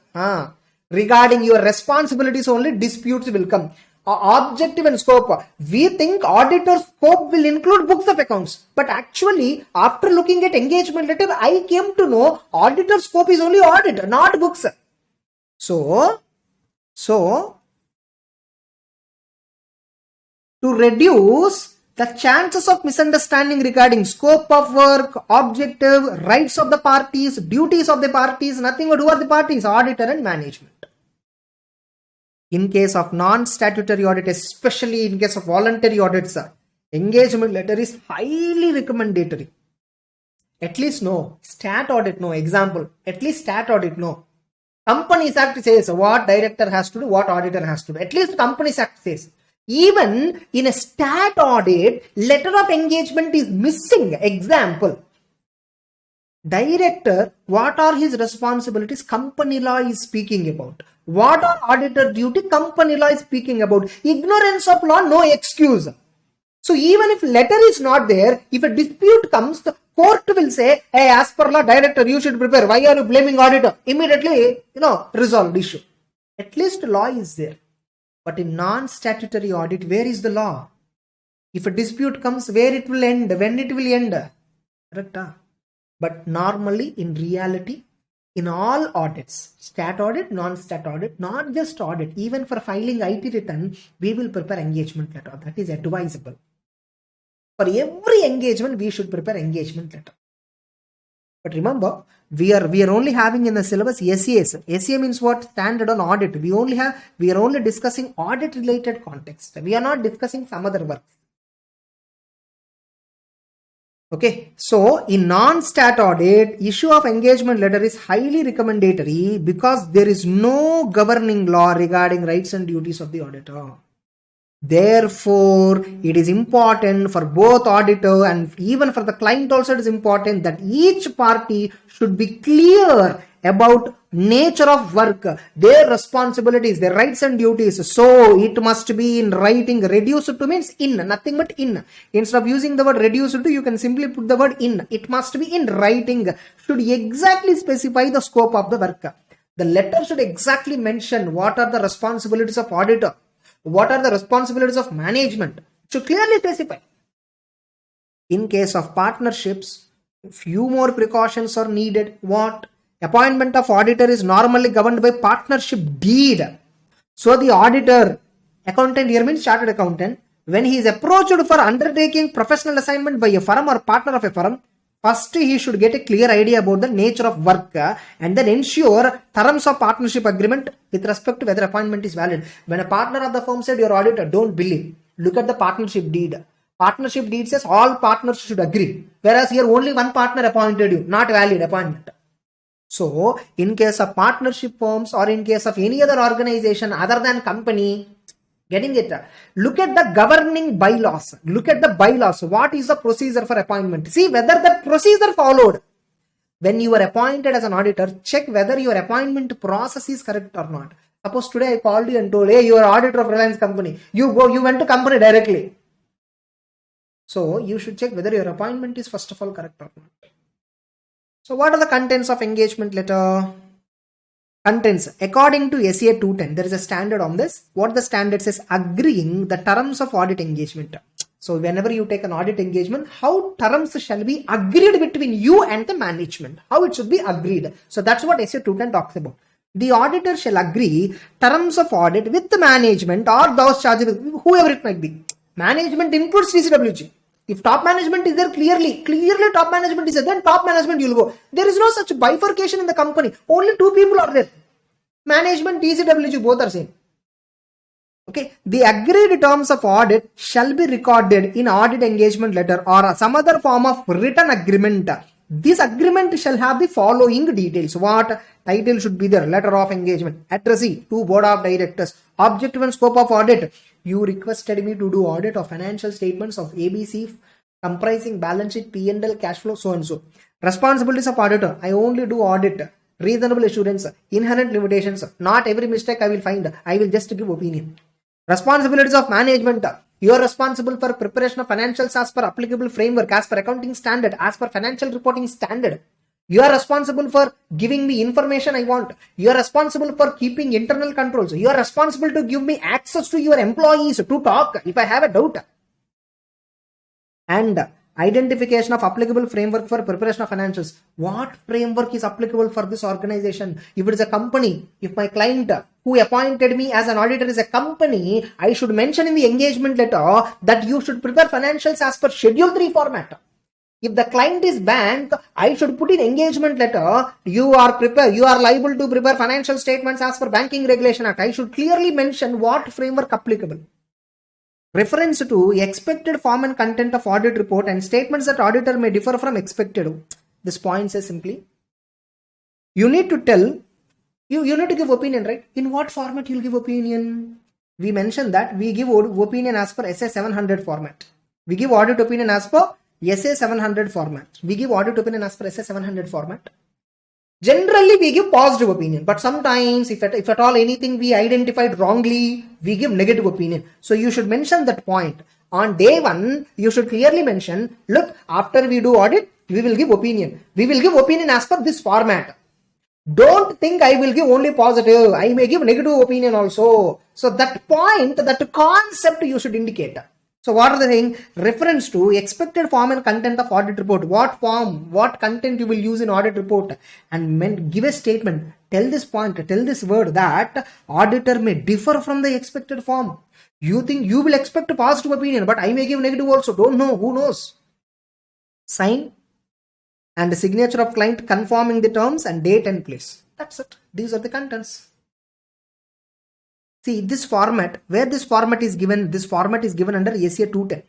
Regarding your responsibilities only disputes will come. Objective and scope. We think auditor scope will include books of accounts. But actually, after looking at engagement letter, I came to know auditor scope is only audit, not books. So to reduce the chances of misunderstanding regarding scope of work, objective, rights of the parties, duties of the parties, nothing but who are the parties? Auditor and management. In case of non-statutory audit, especially in case of voluntary audits, engagement letter is highly recommendatory. At least no. Stat audit, no. Example, at least stat audit, no. Companies Act says what director has to do, what auditor has to do. At least Companies Act says. Even in a stat audit, letter of engagement is missing. Example, director, what are his responsibilities? Company law is speaking about. What are auditor duty? Company law is speaking about. Ignorance of law, no excuse. So even if letter is not there, if a dispute comes, the court will say, hey, as per law, director, you should prepare. Why are you blaming auditor? Immediately, resolved issue. At least law is there. But in non-statutory audit, where is the law? If a dispute comes, where it will end? When it will end? Correct? But normally, in reality, in all audits, stat audit, non-stat audit, not just audit, even for filing IT return, we will prepare engagement letter. That is advisable. For every engagement, we should prepare engagement letter. But remember, we are only having in the syllabus SAs. SA means what? Standard on audit. We are only discussing audit related context. We are not discussing some other work. Okay, so in non-stat audit, issue of engagement letter is highly recommendatory because there is no governing law regarding rights and duties of the auditor. Therefore, it is important for both auditor and even for the client also it is important that each party should be clear about nature of work, their responsibilities, their rights and duties. So, it must be in writing. Reduced to means in, nothing but in. Instead of using the word reduced to, you can simply put the word in. It must be in writing. Should exactly specify the scope of the work. The letter should exactly mention what are the responsibilities of auditor. What are the responsibilities of management? Should clearly specify. In case of partnerships, few more precautions are needed. What? Appointment of auditor is normally governed by partnership deed. So the auditor, accountant here means chartered accountant, when he is approached for undertaking professional assignment by a firm or partner of a firm, first he should get a clear idea about the nature of work and then ensure terms of partnership agreement with respect to whether appointment is valid. When a partner of the firm said your auditor, don't believe. Look at the partnership deed. Partnership deed says all partners should agree. Whereas here only one partner appointed you, not valid appointment. So, in case of partnership firms or in case of any other organization other than company, getting it? Look at the governing bylaws. Look at the bylaws. What is the procedure for appointment? See whether the procedure followed. When you are appointed as an auditor, check whether your appointment process is correct or not. Suppose today I called you and told, hey, you are auditor of Reliance company. You went to company directly. So, you should check whether your appointment is first of all correct or not. So, what are the contents of engagement letter? Contents. According to SA 210, there is a standard on this. What the standard says, agreeing the terms of audit engagement. So, whenever you take an audit engagement, how terms shall be agreed between you and the management. How it should be agreed. So, that's what SA 210 talks about. The auditor shall agree terms of audit with the management or those charged with whoever it might be. Management includes TCWG. If top management is there, clearly top management is there, then top management you will go. There is no such bifurcation in the company. Only two people are there. Management, TCWG, both are same. Okay. The agreed terms of audit shall be recorded in audit engagement letter or some other form of written agreement. This agreement shall have the following details. What? Title should be there. Letter of engagement. Addressee to board of directors. Objective and scope of audit. You requested me to do audit of financial statements of ABC comprising balance sheet, P&L, cash flow, so and so. Responsibilities of auditor. I only do audit. Reasonable assurance. Inherent limitations. Not every mistake I will find. I will just give opinion. Responsibilities of management. You are responsible for preparation of financials as per applicable framework, as per accounting standard, as per financial reporting standard. You are responsible for giving me information I want. You are responsible for keeping internal controls. You are responsible to give me access to your employees to talk if I have a doubt. And identification of applicable framework for preparation of financials. What framework is applicable for this organization? If it is a company, if my client who appointed me as an auditor is a company, I should mention in the engagement letter that you should prepare financials as per Schedule 3 format. If the client is bank, I should put in engagement letter, you are liable to prepare financial statements as per Banking Regulation Act. I should clearly mention what framework applicable. Reference to expected form and content of audit report and statements that auditor may differ from expected. This point says simply, you need to tell, you need to give opinion, right? In what format you'll give opinion? We mentioned that we give opinion as per SA 700 format. We give audit opinion as per SA 700 format. We give audit opinion as per SA 700 format. Generally, we give positive opinion, but sometimes if at all anything we identified wrongly, we give negative opinion. So you should mention that point. On day one, you should clearly mention, look, after we do audit, we will give opinion. We will give opinion as per this format. Don't think I will give only positive. I may give negative opinion also. So that point, that concept you should indicate. So what are the things? Reference to expected form and content of audit report. What form, what content you will use in audit report, and give a statement. Tell this point, tell this word that auditor may differ from the expected form. You think you will expect a positive opinion, but I may give negative also. Don't know. Who knows? Sign and the signature of client confirming the terms and date and place. That's it. These are the contents. See, this format, where this format is given under ACA 210.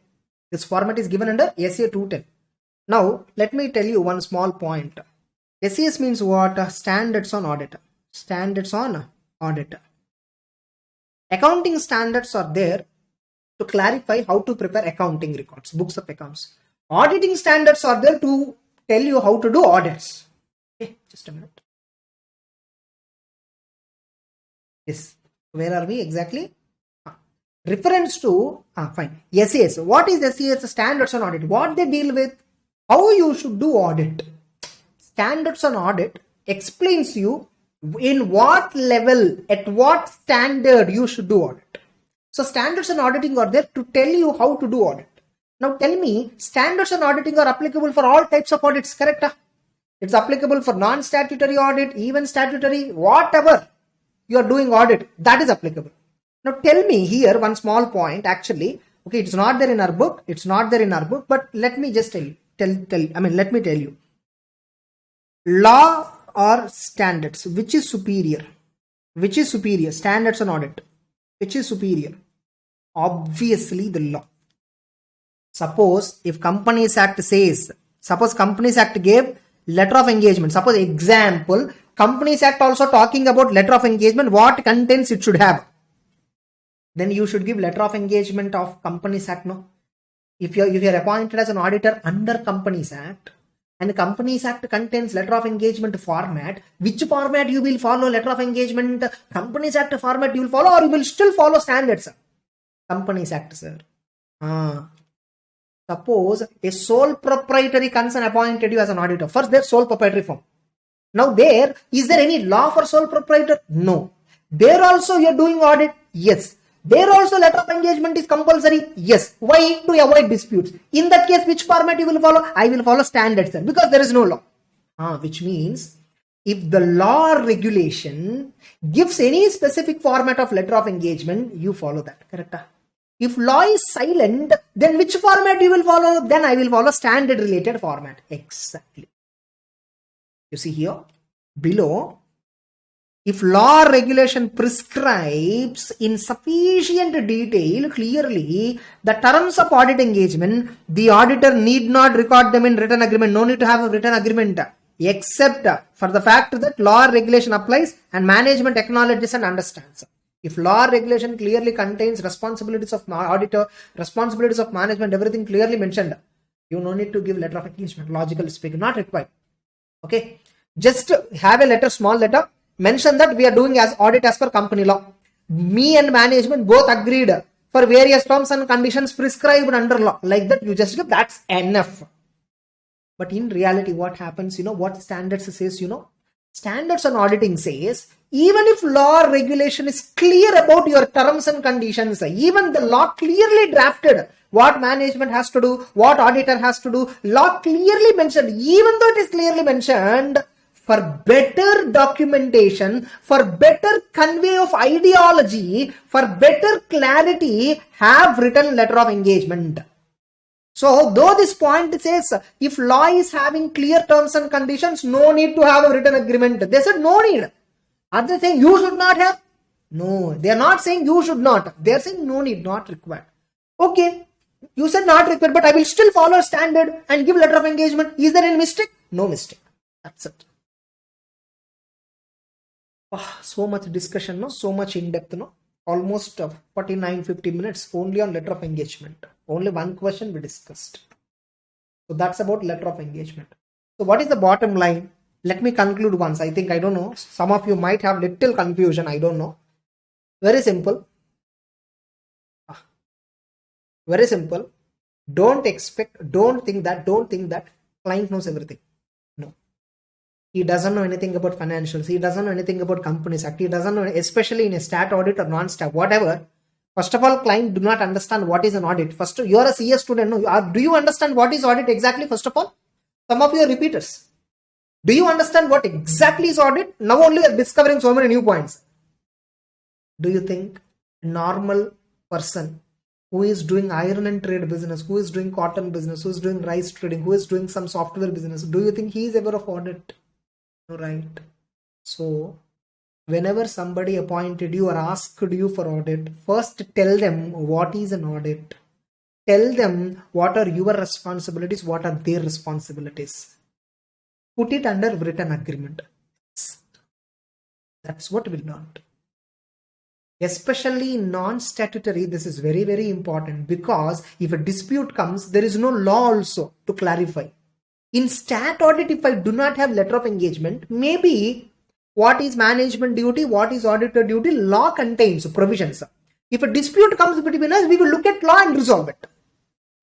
This format is given under ACA 210. Now, let me tell you one small point. SAS means what? Standards on audit. Standards on audit. Accounting standards are there to clarify how to prepare accounting records, books of accounts. Auditing standards are there to tell you how to do audits. Okay, just a minute. Yes. Where are we exactly? Reference to, fine. SAS. What is SAS? Standards on audit. What they deal with? How you should do audit. Standards on audit explains you in what level, at what standard you should do audit. So standards on auditing are there to tell you how to do audit. Now tell me, standards on auditing are applicable for all types of audits, correct? It's applicable for non-statutory audit, even statutory, whatever you are doing audit, that is applicable. Now tell me here one small point actually. Okay, it's not there in our book. But let me just let me tell you. Law or standards, which is superior? Which is superior? Standards on audit. Which is superior? Obviously the law. Suppose if Companies Act says, suppose Companies Act gave letter of engagement. Suppose example, Companies Act also talking about letter of engagement, what contents it should have. Then you should give letter of engagement of Companies Act, no? If you're appointed as an auditor under Companies Act, and the Companies Act contains letter of engagement format, which format you will follow? Letter of engagement, Companies Act format you will follow, or you will still follow standards? Companies Act, sir. Suppose a sole proprietary concern appointed you as an auditor. First, there's sole proprietary form. Now is there any law for sole proprietor? No. There also you're doing audit? Yes. There also letter of engagement is compulsory? Yes. Why? To avoid disputes. In that case, which format you will follow? I will follow standards, sir, because there is no law. Which means, if the law or regulation gives any specific format of letter of engagement, you follow that. Correct? If law is silent, then which format you will follow? Then I will follow standard related format. Exactly. You see here below, if law or regulation prescribes in sufficient detail clearly the terms of audit engagement, the auditor need not record them in written agreement. No need to have a written agreement, except for the fact that law or regulation applies and management acknowledges and understands. If law or regulation clearly contains responsibilities of auditor, responsibilities of management, everything clearly mentioned, you no need to give letter of engagement. Logically speaking, not required. Okay, just have a letter, small letter, mention that we are doing as audit as per company law. Me and management both agreed for various terms and conditions prescribed under law. Like that, you just give, that's enough. But in reality, what happens? What standards says? Standards on auditing says, even if law or regulation is clear about your terms and conditions, even the law clearly drafted what management has to do, what auditor has to do, law clearly mentioned, even though it is clearly mentioned, for better documentation, for better convey of ideology, for better clarity, have written letter of engagement. So, though this point says, if law is having clear terms and conditions, no need to have a written agreement. They said no need. Are they saying you should not have? No, they are not saying you should not. They are saying no need, not required. Okay, you said not required, but I will still follow standard and give letter of engagement. Is there any mistake? no mistake. That's it. So much discussion, no? So much in depth, no? Almost 49-50 minutes only on letter of engagement. Only one question we discussed. So that's about letter of engagement. So what is the bottom line? Let me conclude once. I don't know. Some of you might have little confusion. I don't know. Very simple. Very simple. Don't think that client knows everything. No. He doesn't know anything about financials. He doesn't know anything about companies act. He doesn't know, especially in a stat audit or non-stat, whatever. First of all, client do not understand what is an audit. First, you are a CS student. No, do you understand what is audit exactly? First of all, some of you are repeaters. Do you understand what exactly is audit? Now only you are discovering so many new points. Do you think normal person who is doing iron and trade business, who is doing cotton business, who is doing rice trading, who is doing some software business, do you think he is ever of audit? No, right? So whenever somebody appointed you or asked you for audit, first tell them what is an audit. Tell them what are your responsibilities, what are their responsibilities. Put it under written agreement. That's what we learned. Especially in non-statutory, this is very, very important, because if a dispute comes, there is no law also to clarify. In stat audit, if I do not have letter of engagement, maybe what is management duty, what is auditor duty, law contains provisions. If a dispute comes between us, we will look at law and resolve it.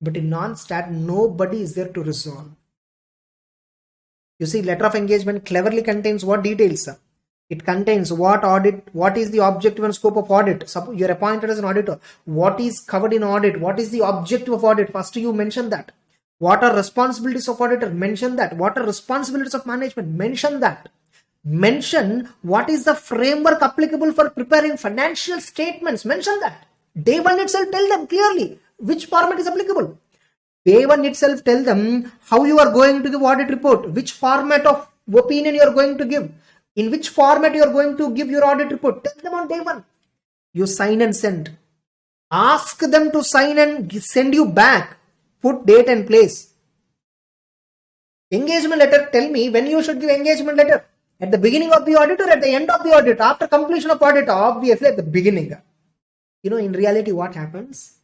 But in non-stat, nobody is there to resolve. You see, letter of engagement cleverly contains what details? It contains what audit, what is the objective and scope of audit. Suppose you're appointed as an auditor. What is covered in audit? What is the objective of audit? First you mention that. What are responsibilities of auditor? Mention that. What are responsibilities of management? Mention that. Mention what is the framework applicable for preparing financial statements. Mention that. Day one itself tell them clearly which format is applicable. Day one itself tell them how you are going to give audit report, which format of opinion you are going to give, in which format you are going to give your audit report. Tell them on day one. You sign and send. Ask them to sign and send you back. Put date and place. Engagement letter, tell me when you should give engagement letter. At the beginning of the audit or at the end of the audit? After completion of audit, obviously at the beginning. In reality what happens?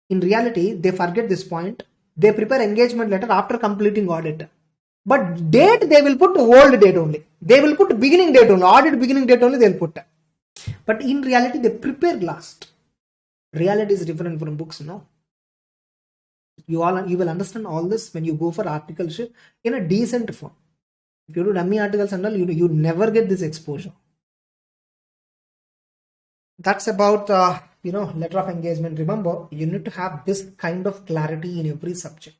In reality, they forget this point. They prepare engagement letter after completing audit. But date, they will put old date only. They will put beginning date only. Audit beginning date only they will put. But in reality, they prepare last. Reality is different from books, no? You will understand all this when you go for articles in a decent form. If you do dummy articles and all, you never get this exposure. That's about letter of engagement. Remember, you need to have this kind of clarity in every subject.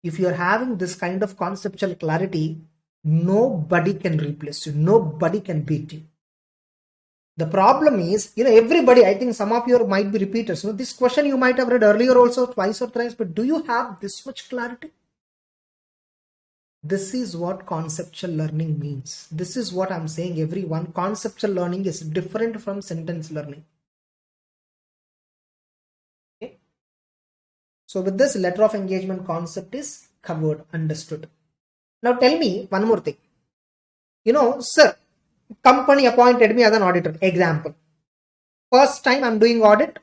If you're having this kind of conceptual clarity, nobody can replace you. Nobody can beat you. The problem is, everybody, I think some of you might be repeaters. This question you might have read earlier also, twice or thrice, but do you have this much clarity? This is what conceptual learning means. This is what I'm saying, everyone. Conceptual learning is different from sentence learning. Okay. So with this, letter of engagement concept is covered, understood. Now tell me one more thing. Sir, company appointed me as an auditor. Example. First time I'm doing audit.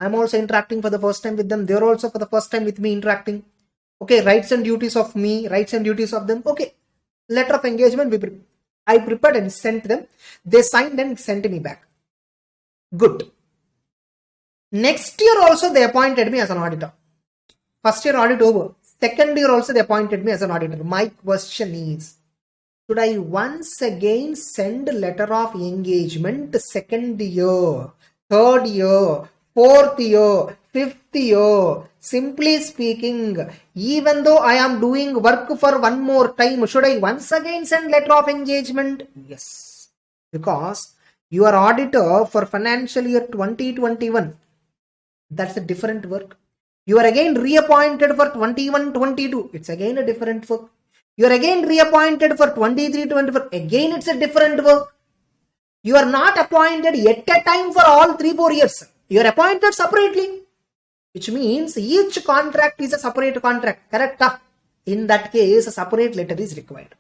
I'm also interacting for the first time with them. They're also for the first time with me interacting. Okay, rights and duties of me, rights and duties of them. Okay, letter of engagement I prepared and sent them. They signed and sent me back. Good. Next year also they appointed me as an auditor. First year audit over. Second year also they appointed me as an auditor. My question is, should I once again send letter of engagement second year, third year, fourth year, fifth year? Simply speaking, even though I am doing work for one more time, should I once again send letter of engagement? Yes. Because you are auditor for financial year 2021. That's a different work. You are again reappointed for 21-22. It's again a different work. You are again reappointed for 23-24. Again, it's a different work. You are not appointed at a time for all 3-4 years. You are appointed separately, which means each contract is a separate contract. Correct? In that case, a separate letter is required.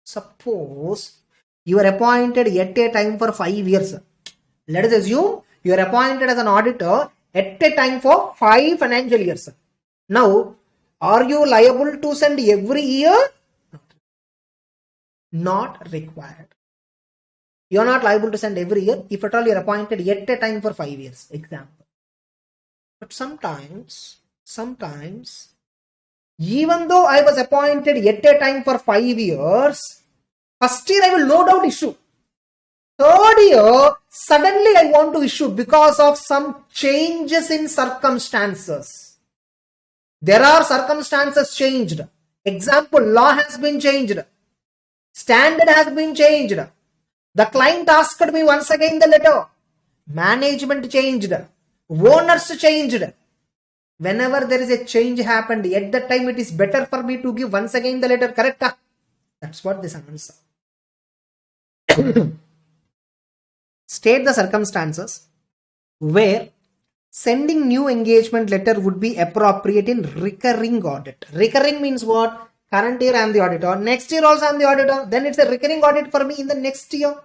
Suppose you are appointed at a time for 5 years. Let us assume you are appointed as an auditor at a time for 5 financial years. Now, are you liable to send every year? Not required. You are not liable to send every year if at all you are appointed at a time for 5 years. Example. But sometimes, even though I was appointed at a time for 5 years, first year I will no doubt issue. Third year, suddenly I want to issue because of some changes in circumstances. There are circumstances changed. Example, law has been changed. Standard has been changed. The client asked me once again the letter. Management changed. Owners changed. Whenever there is a change happened, at that time it is better for me to give once again the letter, correct? That's what this answer. State the circumstances where sending new engagement letter would be appropriate in recurring audit. Recurring means what? Current year I am the auditor, next year also I am the auditor, then it's a recurring audit for me in the next year.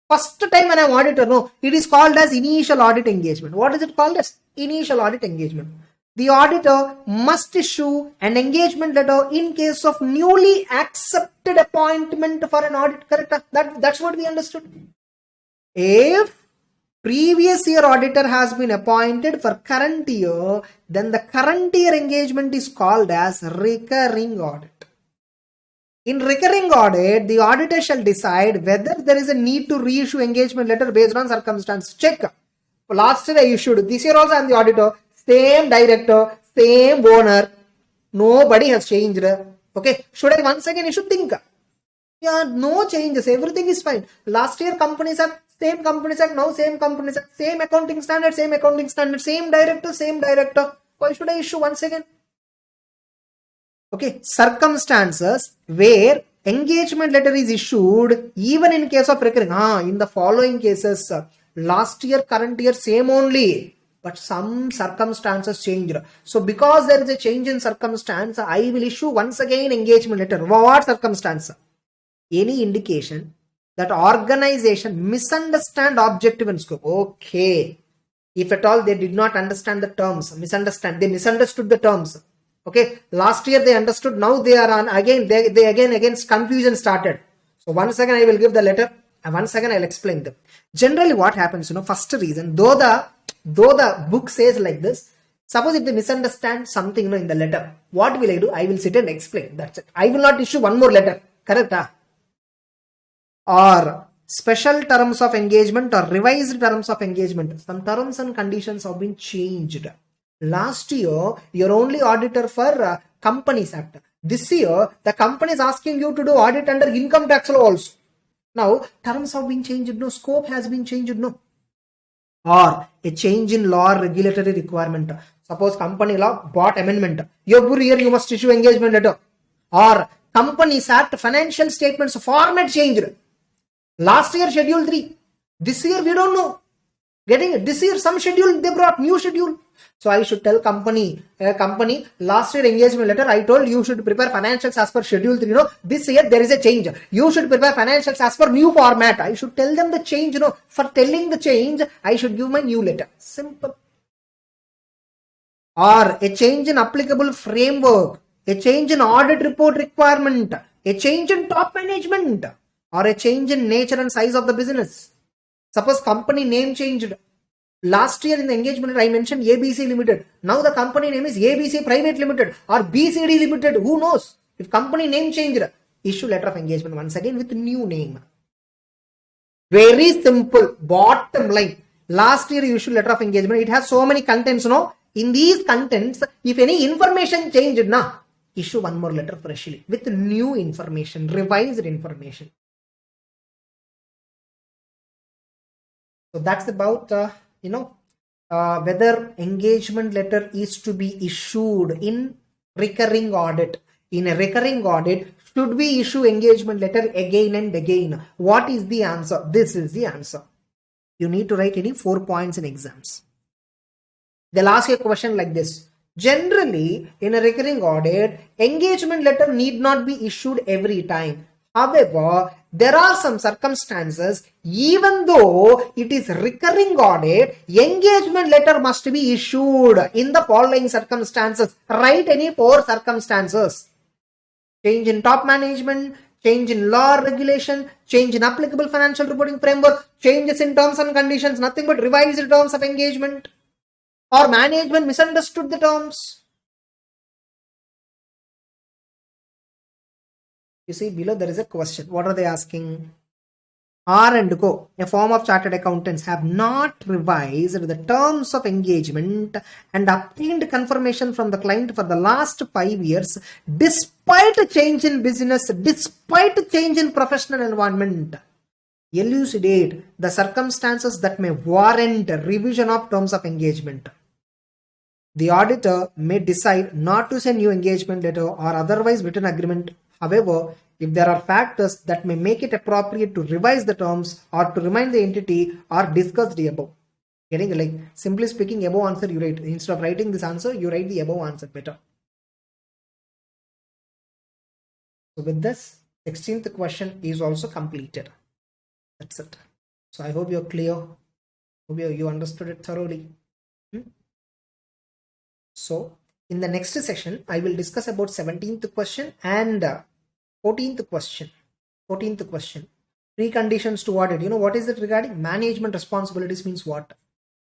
First time when I am auditor, no, it is called as initial audit engagement. What is it called as? Initial audit engagement. The auditor must issue an engagement letter in case of newly accepted appointment for an audit, correct? That's what we understood. If previous year auditor has been appointed for current year, then the current year engagement is called as recurring audit. In recurring audit, the auditor shall decide whether there is a need to reissue engagement letter based on circumstance. Check. Last year I issued, this year also I am the auditor, same director, same owner, nobody has changed. Okay, should I once again issue? Think. Yeah, no changes, everything is fine. Last year companies are same companies act, now same companies act, same accounting standard, same director. Why should I issue once again? Okay, circumstances where engagement letter is issued even in case of recurring. In the following cases, last year, current year, same only, but some circumstances changed. So because there is a change in circumstance, I will issue once again engagement letter. What circumstance? Any indication that organization misunderstand objective and scope. Okay. If at all they did not understand the terms, they misunderstood the terms. Okay. Last year they understood, now they are on again, they against confusion started. So once again I will give the letter and once again I will explain them. Generally what happens, first reason, though the book says like this, suppose if they misunderstand something in the letter, what will I do? I will sit and explain. That's it. I will not issue one more letter. Correct? Or special terms of engagement or revised terms of engagement. Some terms and conditions have been changed. Last year, you're only auditor for Companies Act. This year, the company is asking you to do audit under income tax law also. Now, terms have been changed. No, scope has been changed. No. Or a change in law or regulatory requirement. Suppose company law bought amendment. Every year you must issue engagement letter. Or Companies Act financial statements format changed. Last year schedule 3. This year we don't know. Getting it? This year some schedule they brought, new schedule. So I should tell company, last year engagement letter, I told you should prepare financials as per schedule 3. This year there is a change. You should prepare financials as per new format. I should tell them the change. For telling the change, I should give my new letter. Simple. Or a change in applicable framework, a change in audit report requirement, a change in top management, or a change in nature and size of the business. Suppose company name changed. Last year in the engagement I mentioned ABC Limited. Now the company name is ABC Private Limited or BCD Limited. Who knows? If company name changed, issue letter of engagement once again with new name. Very simple. Bottom line. Last year you issue letter of engagement. It has so many contents. In these contents, if any information changed, issue one more letter freshly with new information, revised information. So that's about, whether engagement letter is to be issued in recurring audit. In a recurring audit, should we issue engagement letter again and again? What is the answer? This is the answer. You need to write any 4 points in exams. They'll ask you a question like this. Generally, in a recurring audit, engagement letter need not be issued every time. However, there are some circumstances, even though it is recurring audit, engagement letter must be issued in the following circumstances. Write any 4 circumstances. Change in top management, change in law or regulation, change in applicable financial reporting framework, changes in terms and conditions, nothing but revised terms of engagement, or management misunderstood the terms. You see below there is a question. What are they asking? R and Co, a firm of chartered accountants, have not revised the terms of engagement and obtained confirmation from the client for the last 5 years despite a change in business, despite a change in professional environment. Elucidate the circumstances that may warrant revision of terms of engagement. The auditor may decide not to send new engagement letter or otherwise written agreement. However, if there are factors that may make it appropriate to revise the terms or to remind the entity or discuss the above. Getting like, simply speaking, above answer you write. Instead of writing this answer, you write the above answer better. So with this, 16th question is also completed. That's it. So I hope you're clear. Hope you understood it thoroughly. So in the next session, I will discuss about 17th question and 14th question. 14th question. Preconditions to audit. You know what is it regarding? Management responsibilities means what?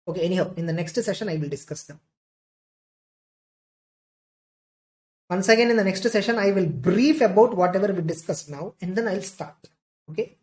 Okay, anyhow, in the next session, I will discuss them. Once again, in the next session, I will brief about whatever we discussed now and then I'll start. Okay.